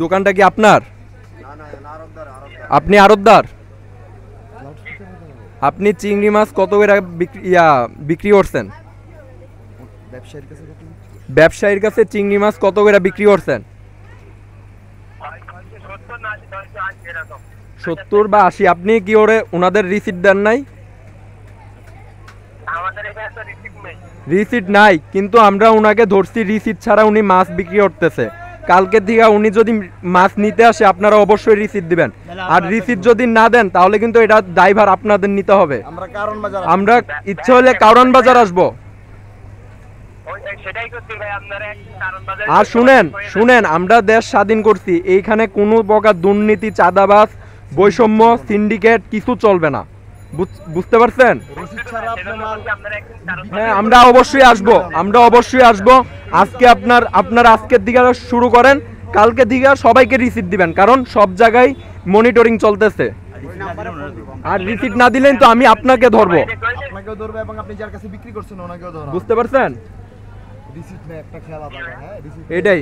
দোকানটা কি আপনার? আপনি আড়তদার? আপনি চিংড়ি মাছ কত করে বিক্রি করছেন? ব্যবসায়ীর কাছে চিংড়ি মাছ কত করে বিক্রি করছেন? 70 বা 80। আপনি কি ওরে ওনাদের রিসিট দেন নাই? রিসিট নাই, কিন্তু আমরা ওনাকে ধরছি রিসিট ছাড়া উনি মাছ বিক্রি করতেছে। কালকে থেকে উনি যদি মাছ নিতে আসে আপনারা অবশ্যই রিসিট দিবেন, আর রিসিট যদি না দেন তাহলে কিন্তু এটা ড্রাইভার আপনাদের নিতে হবে। আমরা ইচ্ছে হলে কারণ বাজার আসবো। আর শুনেন আমরা দেশ স্বাধীন করছি, এইখানে কোনো প্রকার দুর্নীতি, চাঁদাবাজ, বৈষম্য, সিন্ডিকেট কিছু চলবে না, বুঝতে পারছেন? হ্যাঁ, আমরা অবশ্যই আসবো। আজকে আপনার আজকের দিকে শুরু করেন, কালকে দিকে সবাইকে রিসিট দিবেন, কারণ সব জায়গায় মনিটরিং চলতেছে। আর রিসিট না দিলেন তো আমি আপনাকে ধরবো, এবং আপনি যার কাছে বিক্রি করছেন ওনাকেও ধরবো, বুঝতে পারছেন? এটাই।